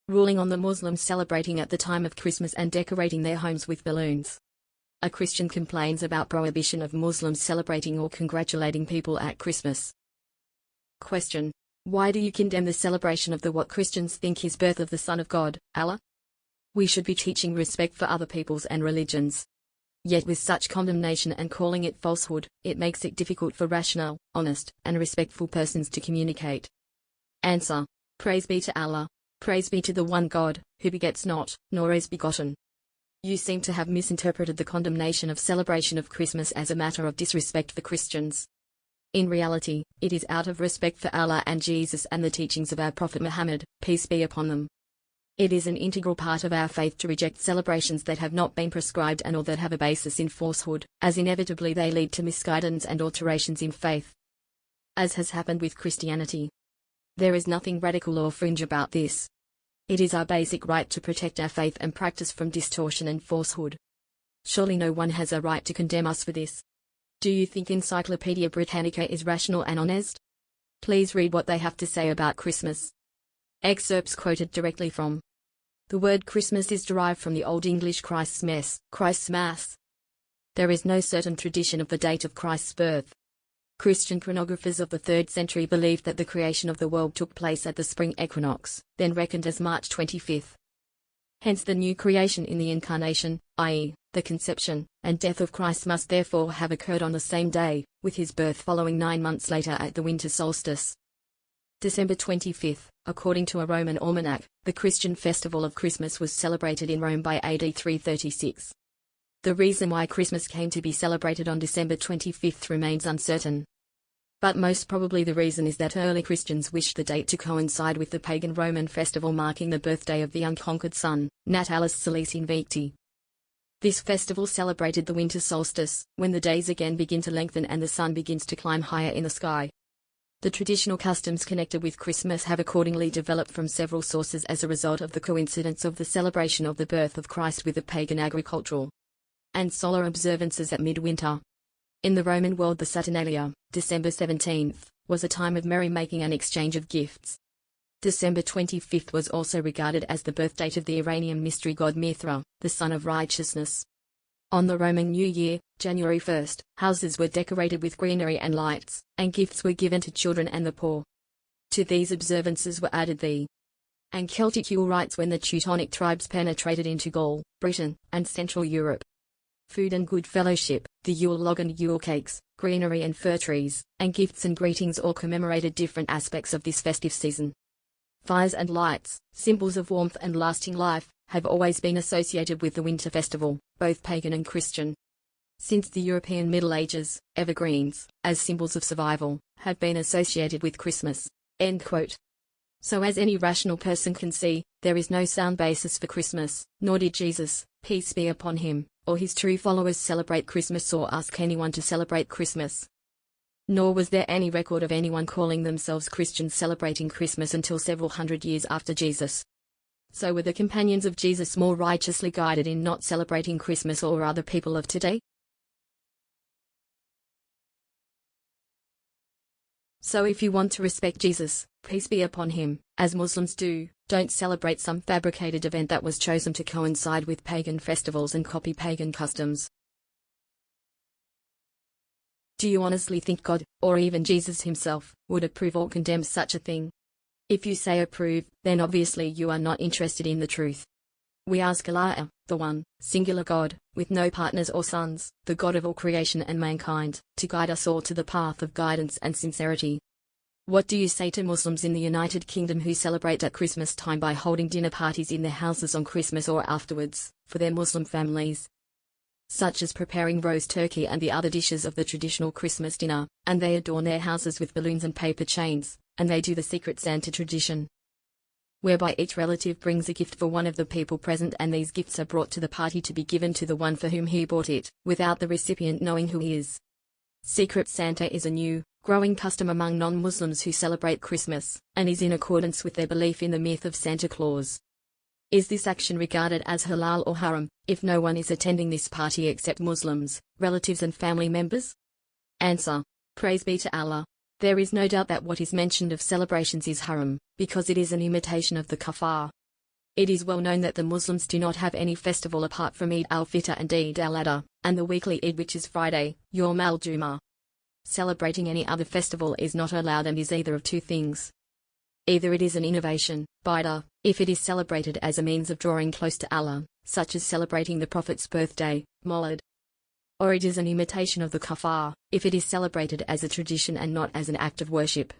ruling on the Muslims celebrating at the time of Christmas and decorating their homes with balloons. A Christian complains about prohibition of Muslims celebrating or congratulating people at Christmas. Question. Why do you condemn the celebration of what Christians think is birth of the Son of God, Allah? We should be teaching respect for other peoples and religions. Yet with such condemnation and calling it falsehood, it makes it difficult for rational, honest, and respectful persons to communicate. Answer. Praise be to Allah. Praise be to the one God, who begets not, nor is begotten. You seem to have misinterpreted the condemnation of celebration of Christmas as a matter of disrespect for Christians. In reality, it is out of respect for Allah and Jesus and the teachings of our Prophet Muhammad, peace be upon them. It is an integral part of our faith to reject celebrations that have not been prescribed and or that have a basis in falsehood, as inevitably they lead to misguidance and alterations in faith. As has happened with Christianity. There is nothing radical or fringe about this. It is our basic right to protect our faith and practice from distortion and falsehood. Surely no one has a right to condemn us for this. Do you think Encyclopedia Britannica is rational and honest? Please read what they have to say about Christmas. Excerpts quoted directly from. The word Christmas is derived from the Old English Christ's Mess, Christ's Mass. There is no certain tradition of the date of Christ's birth. Christian chronographers of the 3rd century believed that the creation of the world took place at the spring equinox, then reckoned as March 25. Hence the new creation in the incarnation, i.e., the conception and death of Christ must therefore have occurred on the same day, with his birth following 9 months later at the winter solstice. December 25, according to a Roman almanac, the Christian festival of Christmas was celebrated in Rome by AD 336. The reason why Christmas came to be celebrated on December 25 remains uncertain. But most probably the reason is that early Christians wished the date to coincide with the pagan Roman festival marking the birthday of the unconquered sun, Natalis Solis Invicti. This festival celebrated the winter solstice, when the days again begin to lengthen and the sun begins to climb higher in the sky. The traditional customs connected with Christmas have accordingly developed from several sources as a result of the coincidence of the celebration of the birth of Christ with the pagan agricultural and solar observances at midwinter. In the Roman world, the Saturnalia, December 17, was a time of merrymaking and exchange of gifts. December 25 was also regarded as the birth date of the Iranian mystery god Mithra, the son of righteousness. On the Roman New Year, January 1, houses were decorated with greenery and lights, and gifts were given to children and the poor. To these observances were added the and Celtic Yule rites when the Teutonic tribes penetrated into Gaul, Britain, and Central Europe. Food and good fellowship, the Yule log and Yule cakes, greenery and fir trees, and gifts and greetings all commemorated different aspects of this festive season. Fires and lights, symbols of warmth and lasting life, have always been associated with the winter festival, both pagan and Christian. Since the European Middle Ages, evergreens, as symbols of survival, have been associated with Christmas. End quote. So as any rational person can see, there is no sound basis for Christmas, nor did Jesus, peace be upon him, or his true followers celebrate Christmas or ask anyone to celebrate Christmas. Nor was there any record of anyone calling themselves Christians celebrating Christmas until several hundred years after Jesus. So were the companions of Jesus more righteously guided in not celebrating Christmas or other people of today? So if you want to respect Jesus, peace be upon him, as Muslims do, don't celebrate some fabricated event that was chosen to coincide with pagan festivals and copy pagan customs. Do you honestly think God, or even Jesus himself, would approve or condemn such a thing? If you say approve, then obviously you are not interested in the truth. We ask Allah, the one, singular God, with no partners or sons, the God of all creation and mankind, to guide us all to the path of guidance and sincerity. What do you say to Muslims in the United Kingdom who celebrate at Christmas time by holding dinner parties in their houses on Christmas or afterwards, for their Muslim families? Such as preparing roast turkey and the other dishes of the traditional Christmas dinner, and they adorn their houses with balloons and paper chains, and they do the Secret Santa tradition, whereby each relative brings a gift for one of the people present and these gifts are brought to the party to be given to the one for whom he bought it, without the recipient knowing who he is. Secret Santa is a new, growing custom among non-Muslims who celebrate Christmas, and is in accordance with their belief in the myth of Santa Claus. Is this action regarded as halal or haram, if no one is attending this party except Muslims, relatives and family members? Answer. Praise be to Allah. There is no doubt that what is mentioned of celebrations is haram, because it is an imitation of the kaafir. It is well known that the Muslims do not have any festival apart from Eid al-Fitr and Eid al-Adha, and the weekly Eid, which is Friday, Yawm al-Jumu'ah. Celebrating any other festival is not allowed and is either of two things. Either it is an innovation, bid'ah, if it is celebrated as a means of drawing close to Allah, such as celebrating the Prophet's birthday, Mawlid. Or it is an imitation of the kaafir, if it is celebrated as a tradition and not as an act of worship.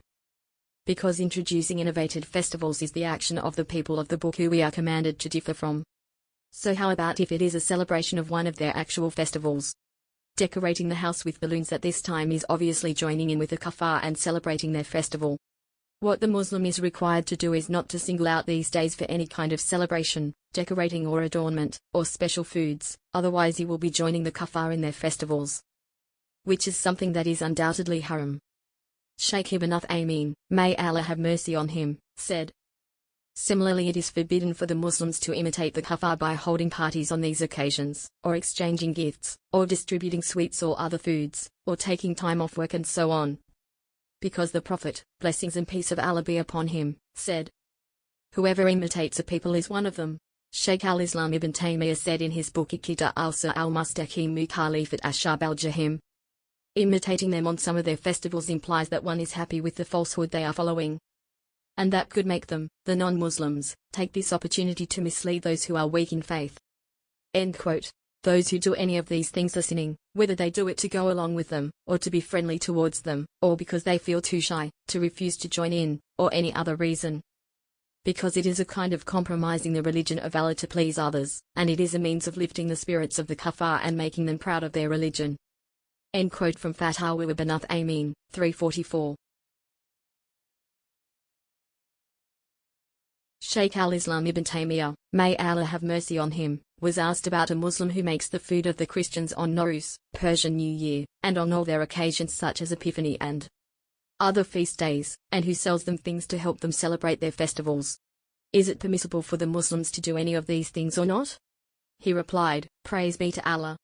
Because introducing innovated festivals is the action of the people of the book who we are commanded to differ from. So how about if it is a celebration of one of their actual festivals? Decorating the house with balloons at this time is obviously joining in with the kaafir and celebrating their festival. What the Muslim is required to do is not to single out these days for any kind of celebration, decorating or adornment, or special foods, otherwise he will be joining the kaafir in their festivals. Which is something that is undoubtedly haram. Shaykh Ibn Uthaymeen, may Allah have mercy on him, said. Similarly, it is forbidden for the Muslims to imitate the kaafir by holding parties on these occasions, or exchanging gifts, or distributing sweets or other foods, or taking time off work and so on. Because the Prophet, blessings and peace of Allah be upon him, said, whoever imitates a people is one of them. Shaykh al-Islam Ibn Taymiyyah said in his book Iqtida al-Sir al-Mustaqim Mukhalifat Ashab al-Jahim, imitating them on some of their festivals implies that one is happy with the falsehood they are following. And that could make them, the non-Muslims, take this opportunity to mislead those who are weak in faith. End quote. Those who do any of these things are sinning, whether they do it to go along with them, or to be friendly towards them, or because they feel too shy, to refuse to join in, or any other reason. Because it is a kind of compromising the religion of Allah to please others, and it is a means of lifting the spirits of the kaafir and making them proud of their religion. End quote from Fatawa Ibn Uthaymeen, 344. Shaykh al-Islam Ibn Taymiyyah, may Allah have mercy on him, was asked about a Muslim who makes the food of the Christians on Nowruz, Persian New Year, and on all their occasions such as Epiphany and other feast days, and who sells them things to help them celebrate their festivals. Is it permissible for the Muslims to do any of these things or not? He replied, praise be to Allah.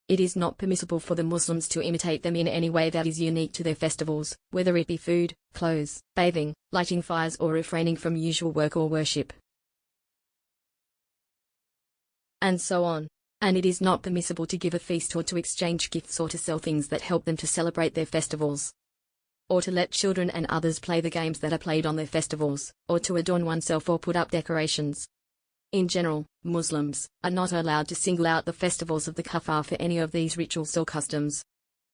It is not permissible for the Muslims to imitate them in any way that is unique to their festivals, whether it be food, clothes, bathing, lighting fires or refraining from usual work or worship. And so on. And it is not permissible to give a feast or to exchange gifts or to sell things that help them to celebrate their festivals. Or to let children and others play the games that are played on their festivals, or to adorn oneself or put up decorations. In general, Muslims are not allowed to single out the festivals of the kaafir for any of these rituals or customs.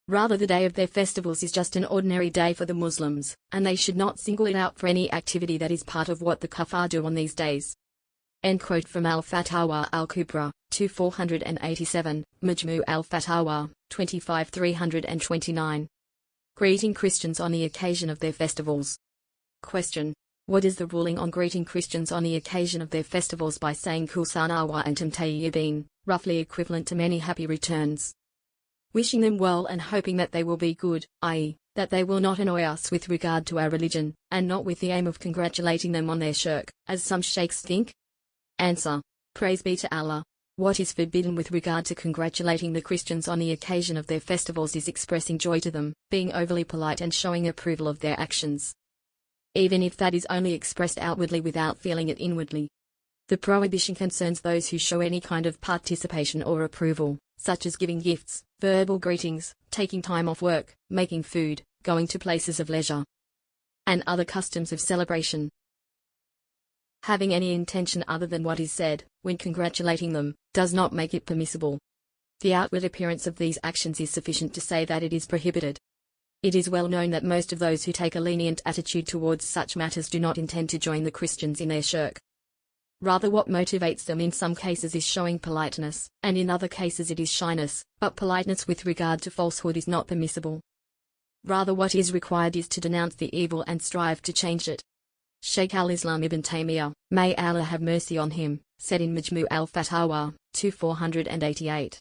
Rather, the day of their festivals is just an ordinary day for the Muslims, and they should not single it out for any activity that is part of what the kaafir do on these days. End quote from Al-Fatawa al-Kubra, 2487, Majmu' al-Fatawa, 25329. Greeting Christians on the occasion of their festivals. Question. What is the ruling on greeting Christians on the occasion of their festivals by saying Kul sana wa antum tayyibin, roughly equivalent to many happy returns? Wishing them well and hoping that they will be good, i.e., that they will not annoy us with regard to our religion, and not with the aim of congratulating them on their shirk, as some sheikhs think? Answer. Praise be to Allah. What is forbidden with regard to congratulating the Christians on the occasion of their festivals is expressing joy to them, being overly polite and showing approval of their actions, even if that is only expressed outwardly without feeling it inwardly. The prohibition concerns those who show any kind of participation or approval, such as giving gifts, verbal greetings, taking time off work, making food, going to places of leisure, and other customs of celebration. Having any intention other than what is said, when congratulating them, does not make it permissible. The outward appearance of these actions is sufficient to say that it is prohibited. It is well known that most of those who take a lenient attitude towards such matters do not intend to join the Christians in their shirk. Rather, what motivates them in some cases is showing politeness, and in other cases it is shyness, but politeness with regard to falsehood is not permissible. Rather, what is required is to denounce the evil and strive to change it. Shaykh al-Islam Ibn Taymiyyah, may Allah have mercy on him, said in Majmu' al-Fatawa, 2488.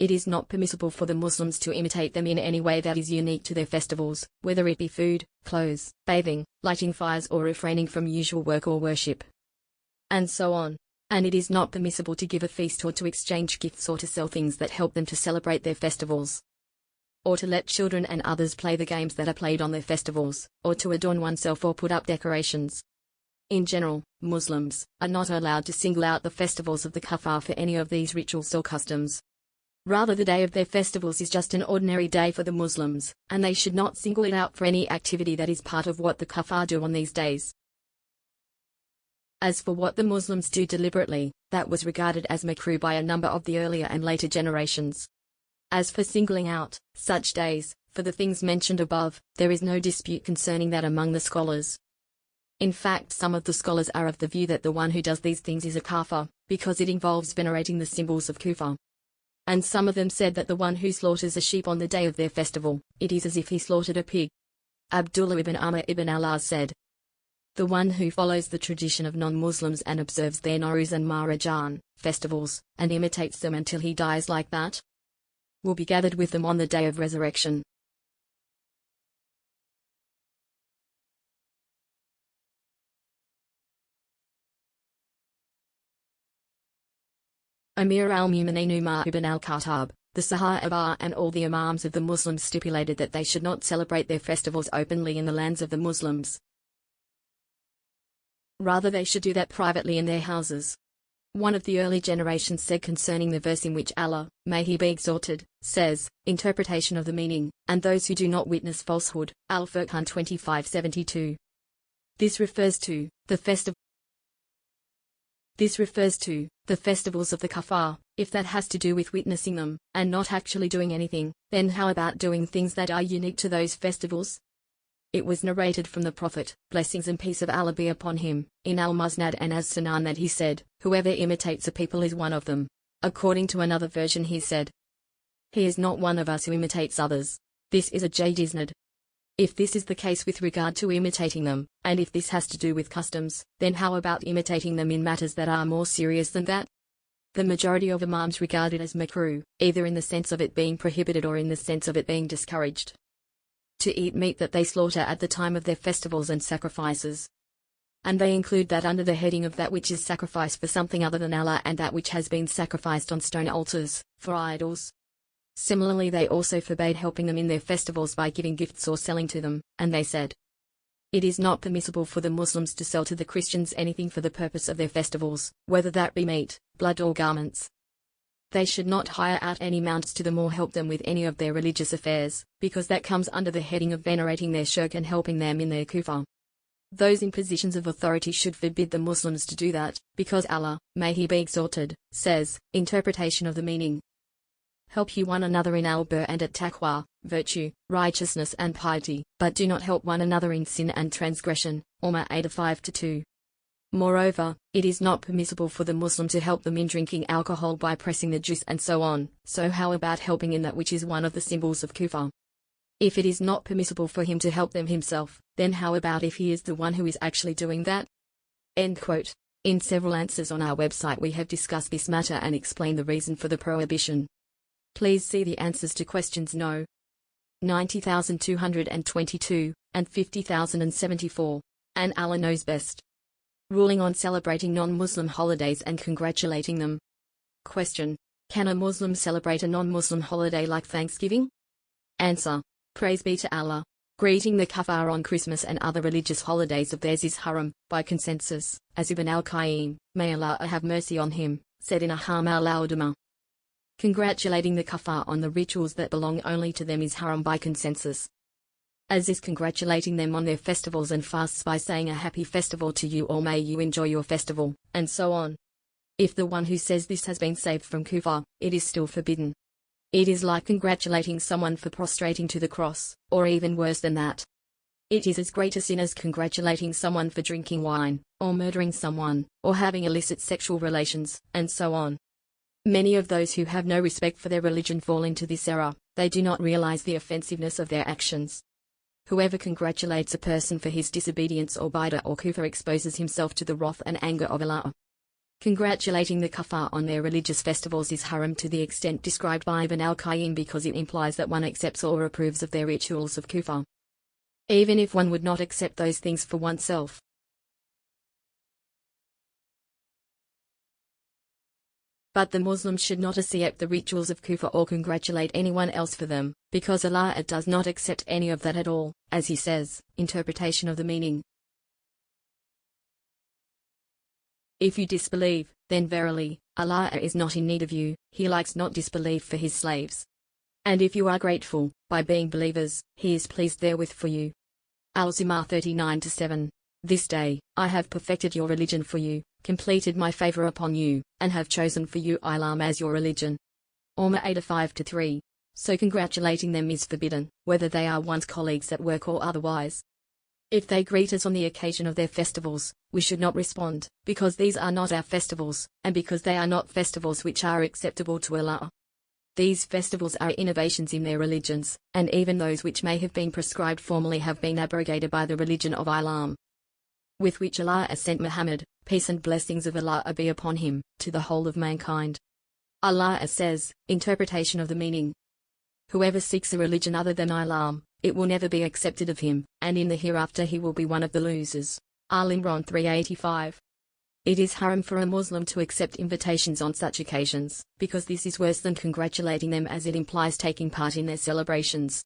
It is not permissible for the Muslims to imitate them in any way that is unique to their festivals, whether it be food, clothes, bathing, lighting fires or refraining from usual work or worship. And so on. And it is not permissible to give a feast or to exchange gifts or to sell things that help them to celebrate their festivals, or to let children and others play the games that are played on their festivals, or to adorn oneself or put up decorations. In general, Muslims are not allowed to single out the festivals of the kaafir for any of these rituals or customs. Rather, the day of their festivals is just an ordinary day for the Muslims, and they should not single it out for any activity that is part of what the kaafir do on these days. As for what the Muslims do deliberately, that was regarded as makruh by a number of the earlier and later generations. As for singling out such days for the things mentioned above, there is no dispute concerning that among the scholars. In fact, some of the scholars are of the view that the one who does these things is a kaafir, because it involves venerating the symbols of kufr. And some of them said that the one who slaughters a sheep on the day of their festival, it is as if he slaughtered a pig. Abdullah ibn Amr ibn al-As said, "The one who follows the tradition of non-Muslims and observes their Nowruz and Mahrajan festivals, and imitates them until he dies like that, will be gathered with them on the day of resurrection." Amir al-Mu'minin Umar ibn al-Khattab, the Sahaba and all the Imams of the Muslims stipulated that they should not celebrate their festivals openly in the lands of the Muslims. Rather, they should do that privately in their houses. One of the early generations said concerning the verse in which Allah, may He be exalted, says, interpretation of the meaning, and those who do not witness falsehood, Al-Furqan 25:72. This refers to the festivals of the kaafir. If that has to do with witnessing them, and not actually doing anything, then how about doing things that are unique to those festivals? It was narrated from the Prophet, blessings and peace of Allah be upon him, in Al-Musnad and As-Sunan that he said, whoever imitates a people is one of them. According to another version he said, he is not one of us who imitates others. This is a jadisnad. If this is the case with regard to imitating them, and if this has to do with customs, then how about imitating them in matters that are more serious than that? The majority of Imams regard it as makruh, either in the sense of it being prohibited or in the sense of it being discouraged, to eat meat that they slaughter at the time of their festivals and sacrifices. And they include that under the heading of that which is sacrificed for something other than Allah and that which has been sacrificed on stone altars, for idols. Similarly, they also forbade helping them in their festivals by giving gifts or selling to them, and they said, it is not permissible for the Muslims to sell to the Christians anything for the purpose of their festivals, whether that be meat, blood or garments. They should not hire out any mounts to them or help them with any of their religious affairs, because that comes under the heading of venerating their shirk and helping them in their kufr. Those in positions of authority should forbid the Muslims to do that, because Allah, may He be exalted, says, interpretation of the meaning, help you one another in al-bir and at taqwa, virtue, righteousness and piety, but do not help one another in sin and transgression. Al-Ma'idah 5-2. Moreover, it is not permissible for the Muslim to help them in drinking alcohol by pressing the juice and so on, so how about helping in that which is one of the symbols of kufr? If it is not permissible for him to help them himself, then how about if he is the one who is actually doing that? End quote. In several answers on our website we have discussed this matter and explained the reason for the prohibition. Please see the answers to questions No. 90,222, and 50,074. And Allah knows best. Ruling on celebrating non-Muslim holidays and congratulating them. Question: can a Muslim celebrate a non-Muslim holiday like Thanksgiving? Answer: praise be to Allah. Greeting the kaafir on Christmas and other religious holidays of theirs is haram, by consensus, as Ibn al-Qayyim, may Allah have mercy on him, said in Ahkam al-Ulama. Congratulating the kaafir on the rituals that belong only to them is haram by consensus, as is congratulating them on their festivals and fasts by saying a happy festival to you or may you enjoy your festival, and so on. If the one who says this has been saved from kufr, it is still forbidden. It is like congratulating someone for prostrating to the cross, or even worse than that. It is as great a sin as congratulating someone for drinking wine, or murdering someone, or having illicit sexual relations, and so on. Many of those who have no respect for their religion fall into this error. They do not realize the offensiveness of their actions. Whoever congratulates a person for his disobedience or bidah or kufr exposes himself to the wrath and anger of Allah. Congratulating the kaafir on their religious festivals is haram to the extent described by Ibn al-Qayyim because it implies that one accepts or approves of their rituals of kufr, even if one would not accept those things for oneself. But the Muslims should not accept the rituals of kufr or congratulate anyone else for them, because Allah does not accept any of that at all, as he says. Interpretation of the meaning. If you disbelieve, then verily, Allah is not in need of you, He likes not disbelief for His slaves. And if you are grateful, by being believers, He is pleased therewith for you. Al-Zumar 39-7. This day, I have perfected your religion for you, completed my favor upon you, and have chosen for you Islam as your religion. Al-Ma'idah 5-3. So congratulating them is forbidden, whether they are one's colleagues at work or otherwise. If they greet us on the occasion of their festivals, we should not respond, because these are not our festivals, and because they are not festivals which are acceptable to Allah. These festivals are innovations in their religions, and even those which may have been prescribed formerly have been abrogated by the religion of Islam, with which Allah has sent Muhammad, peace and blessings of Allah be upon him, to the whole of mankind. Allah says, interpretation of the meaning. Whoever seeks a religion other than Islam, it will never be accepted of him, and in the hereafter he will be one of the losers. Al-Imran 385. It is haram for a Muslim to accept invitations on such occasions, because this is worse than congratulating them, as it implies taking part in their celebrations.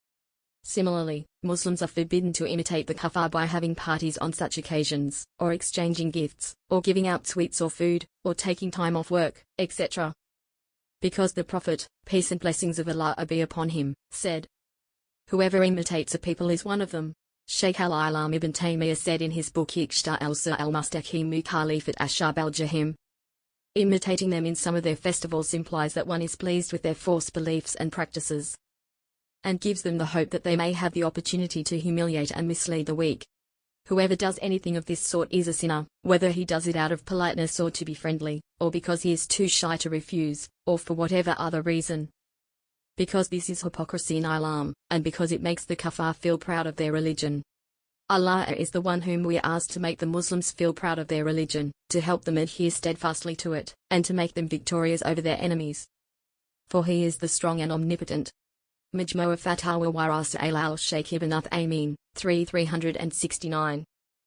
Similarly, Muslims are forbidden to imitate the kuffar by having parties on such occasions, or exchanging gifts, or giving out sweets or food, or taking time off work, etc. Because the Prophet, peace and blessings of Allah be upon him, said, whoever imitates a people is one of them. Shaykh al-Islam ibn Taymiyyah said in his book Iqta al-Sir al-Mustaqim Mukhalifat Ashab al-Jahim, imitating them in some of their festivals implies that one is pleased with their false beliefs and practices, and gives them the hope that they may have the opportunity to humiliate and mislead the weak. Whoever does anything of this sort is a sinner, whether he does it out of politeness or to be friendly, or because he is too shy to refuse, or for whatever other reason. Because this is hypocrisy in Islam, and because it makes the kuffar feel proud of their religion. Allah is the one whom we ask to make the Muslims feel proud of their religion, to help them adhere steadfastly to it, and to make them victorious over their enemies. For He is the strong and omnipotent. Majmu'ah Fatawa wa Rasail al-Shaykh ibn Uthaymin, 369.